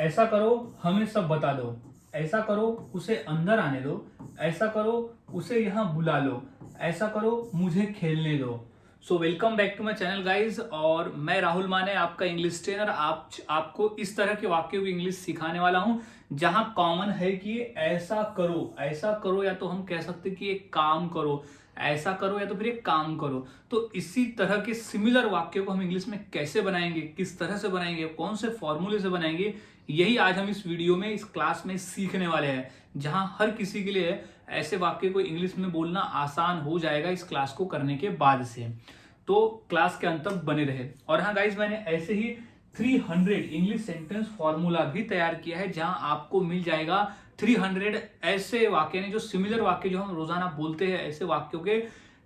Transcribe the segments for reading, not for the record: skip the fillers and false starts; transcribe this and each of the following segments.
ऐसा करो हमें सब बता दो, ऐसा करो उसे अंदर आने दो, ऐसा करो उसे यहाँ बुला लो, ऐसा करो मुझे खेलने दो। So welcome back to my channel guys, और मैं राहुल माने आपका इंग्लिश ट्रेनर। आपको इस तरह के वाक्यों की इंग्लिश सिखाने वाला हूं जहां कॉमन है कि ऐसा करो, या तो हम कह सकते कि एक काम करो, ऐसा करो, या तो फिर एक काम करो। तो इसी तरह के सिमिलर वाक्यों को हम इंग्लिश में कैसे बनाएंगे, किस तरह से बनाएंगे, कौन से फॉर्मूले से बनाएंगे, यही आज हम इस वीडियो में, इस क्लास में सीखने वाले हैं, जहां हर किसी के लिए ऐसे वाक्य को इंग्लिश में बोलना आसान हो जाएगा इस क्लास को करने के बाद से। तो क्लास के अंत तक बने रहे। और हाँ गाइज, मैंने ऐसे ही 300 इंग्लिश सेंटेंस फॉर्मूला भी तैयार किया है, जहां आपको मिल जाएगा 300 ऐसे वाक्य जो सिमिलर वाक्य जो हम रोजाना बोलते हैं, ऐसे वाक्यों के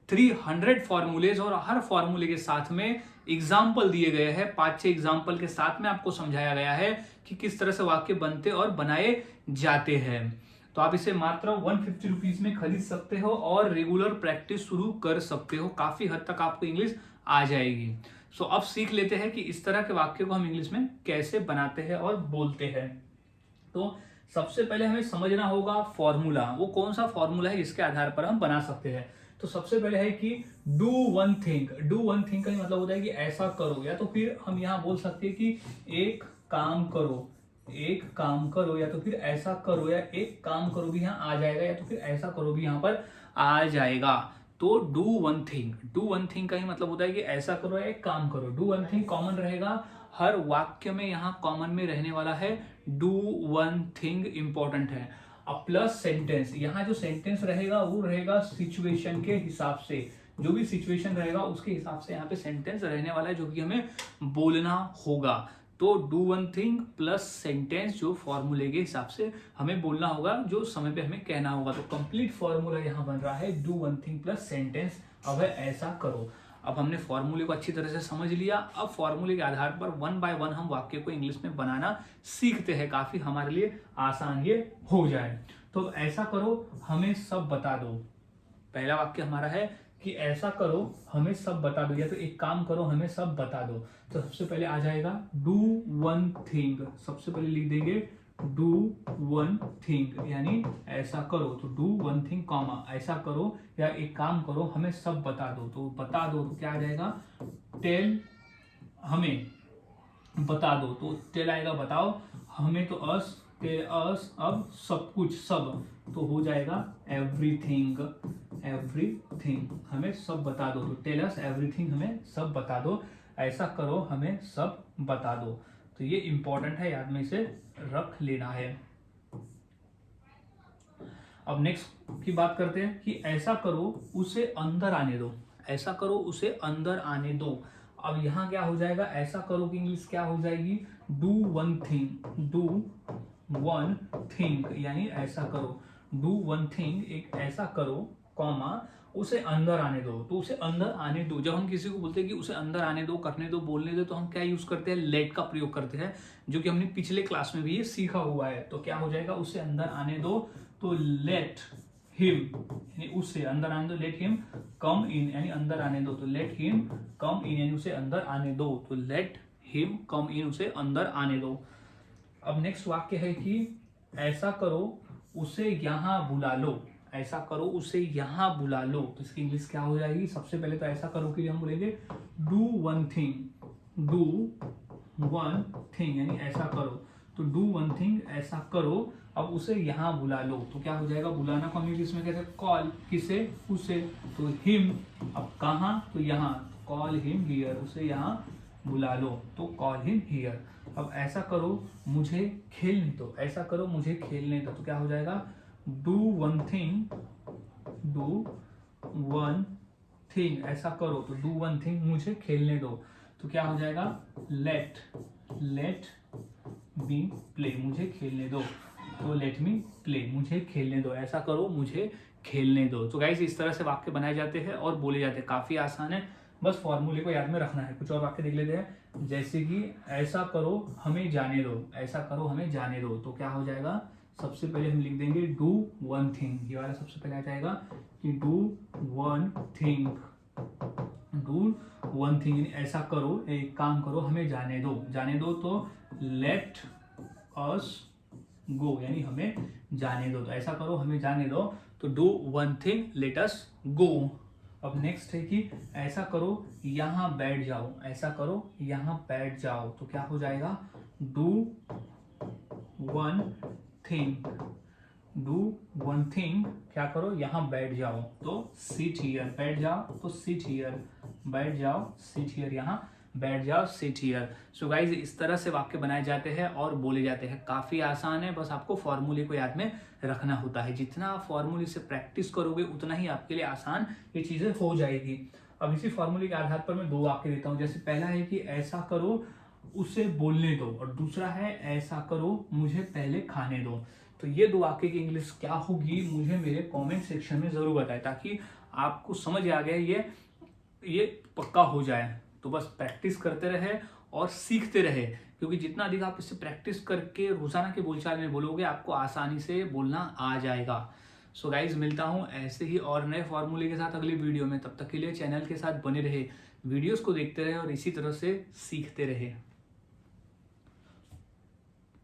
300 फॉर्मूलेज, और हर फॉर्मूले के साथ में एग्जाम्पल दिए गए हैं। 5-6 एग्जाम्पल के साथ में आपको समझाया गया है कि किस तरह से वाक्य बनते और बनाए जाते हैं। तो आप इसे मात्र 150 रुपीज में खरीद सकते हो और रेगुलर प्रैक्टिस शुरू कर सकते हो। काफी हद तक आपको इंग्लिश आ जाएगी। सो अब सीख लेते हैं कि इस तरह के वाक्य को हम इंग्लिश में कैसे बनाते हैं और बोलते हैं। तो सबसे पहले हमें समझना होगा फॉर्मूला। वो कौन सा फॉर्मूला है जिसके आधार पर हम बना सकते हैं। तो सबसे पहले है कि do one thing. Do one thing का मतलब होता है कि ऐसा करो, या तो फिर हम यहाँ बोल सकते हैं कि एक काम करो, एक काम करो, या तो फिर ऐसा करो, या एक काम करो भी यहाँ आ जाएगा, या तो फिर ऐसा करो भी यहाँ पर आ जाएगा। तो do one thing, do one thing का ही मतलब होता है कि ऐसा करो या एक काम करो। डू वन थिंग कॉमन रहेगा हर वाक्य में, यहाँ कॉमन में रहने वाला है डू वन थिंग, इंपॉर्टेंट है। अब प्लस सेंटेंस, यहाँ जो सेंटेंस रहेगा वो रहेगा सिचुएशन के हिसाब से। जो भी सिचुएशन रहेगा उसके हिसाब से यहाँ पे सेंटेंस रहने वाला है, जो कि हमें बोलना होगा। तो do one thing plus sentence जो फॉर्मूले के हिसाब से हमें बोलना होगा, जो समय पे हमें कहना होगा। तो कंप्लीट फॉर्मूला यहाँ बन रहा है do one thing plus sentence. अब है ऐसा करो। अब हमने फॉर्मूले को अच्छी तरह से समझ लिया। अब फॉर्मूले के आधार पर 1 बाय 1 हम वाक्य को इंग्लिश में बनाना सीखते हैं। काफी हमारे लिए आसान ये हो जाए। तो ऐसा करो हमें सब बता दो। पहला वाक्य हमारा है कि ऐसा करो हमें सब बता दो, या तो एक काम करो हमें सब बता दो। तो सबसे पहले आ जाएगा डू वन थिंग। सबसे पहले लिख देंगे डू वन थिंग, यानी ऐसा करो। तो डू वन थिंग कॉमा ऐसा करो या एक काम करो हमें सब बता दो। तो बता दो तो क्या आ जाएगा, टेल, हमें बता दो। तो टेल आएगा बताओ, हमें तो अस, टेल अस, अब सब कुछ, सब तो हो जाएगा एवरीथिंग। एवरीथिंग हमें सब बता दो। तो टेल अस एवरीथिंग, हमें सब बता दो। ऐसा करो हमें सब बता दो। तो ये इंपॉर्टेंट है, याद में इसे रख लेना है। अब नेक्स्ट की बात करते हैं कि ऐसा करो उसे अंदर आने दो। ऐसा करो उसे अंदर आने दो। अब यहाँ क्या हो जाएगा, ऐसा करो की इंग्लिश क्या हो जाएगी, do one thing. Do one thing यानी ऐसा करो। डू वन थिंग, एक ऐसा करो कॉमा उसे अंदर आने दो। तो उसे अंदर आने दो, जब हम किसी को बोलते हैं कि उसे अंदर आने दो, करने दो, बोलने दो, तो हम क्या यूज करते हैं, लेट का प्रयोग करते हैं, जो कि हमने पिछले क्लास में भी ये सीखा हुआ है। तो क्या हो जाएगा, उसे अंदर आने दो। तो लेट हिम, यानी उससे अंदर आने दो। लेट हिम कम इन, यानी अंदर आने दो। तो लेट हिम कम इन, यानी उसे अंदर आने दो। तो लेट हिम कम इन, उसे अंदर आने दो। अब नेक्स्ट वाक्य है कि ऐसा करो उसे यहां बुला लो। ऐसा करो उसे यहां बुला लो। तो इसकी इंग्लिश क्या हो जाएगी, सबसे पहले तो ऐसा करो के लिए हम बोलेंगे do one thing. Do one thing यानी ऐसा करो। तो डू वन थिंग ऐसा करो, अब उसे यहां बुला लो। तो क्या हो जाएगा, बुलाना को हम इंग्लिश में कहते हैं कॉल। किसे, उसे। तो हिम, अब कहां, तो यहाँ। कॉल हिम हियर, उसे यहाँ बुला लो। तो कॉल हिम हियर। अब ऐसा करो मुझे खेलने दो। ऐसा करो मुझे खेलने दो। तो क्या हो जाएगा, do one thing, do one thing ऐसा करो। तो डू वन थिंग, मुझे खेलने दो। तो क्या हो जाएगा, लेट, लेट मी प्ले, मुझे खेलने दो। तो लेट मी प्ले, मुझे खेलने दो। ऐसा करो मुझे खेलने दो। तो गाइस इस तरह से वाक्य बनाए जाते हैं और बोले जाते हैं। काफी आसान है, बस फॉर्मूले को याद में रखना है। कुछ और वाक्य देख लेते हैं, जैसे कि ऐसा करो हमें जाने दो। ऐसा करो हमें जाने दो। तो क्या हो जाएगा, सबसे पहले हम लिख देंगे डू वन थिंग। ये वाला सबसे पहले आ जाएगा कि do one thing. Do one thing ऐसा करो, एक काम करो हमें जाने दो। जाने दो तो लेट अस गो, यानी हमें जाने दो। तो ऐसा करो हमें जाने दो, तो do one thing let us go. अब नेक्स्ट है कि ऐसा करो यहाँ बैठ जाओ, ऐसा करो यहाँ बैठ जाओ। तो क्या हो जाएगा, do one thing, do one thing, क्या करो यहाँ बैठ जाओ, तो सिट हियर, बैठ जाओ तो सिट हियर, बैठ जाओ सिट हियर, यहाँ बैठ जाओ सिट हियर। सो गाइज इस तरह से वाक्य बनाए जाते हैं और बोले जाते हैं। काफी आसान है, बस आपको फॉर्मूले को याद में रखना होता है। जितना आप फॉर्मूले से प्रैक्टिस करोगे उतना ही आपके लिए आसान ये चीजें हो जाएगी। अब इसी फॉर्मूले के आधार पर मैं दो वाक्य देता हूँ। जैसे पहला है कि ऐसा करो उसे बोलने दो, और दूसरा है ऐसा करो मुझे पहले खाने दो। तो ये दो वाक्य की इंग्लिश क्या होगी मुझे मेरे कमेंट सेक्शन में जरूर बताएं, ताकि आपको समझ आ गया ये पक्का हो जाए। तो बस प्रैक्टिस करते रहे और सीखते रहे, क्योंकि जितना अधिक आप इससे प्रैक्टिस करके रोजाना के बोलचाल में बोलोगे आपको आसानी से बोलना आ जाएगा। सो गाइज मिलता हूं ऐसे ही और नए फॉर्मूले के साथ अगली वीडियो में। तब तक के लिए चैनल के साथ बने रहे, वीडियोस को देखते रहे और इसी तरह से सीखते रहे।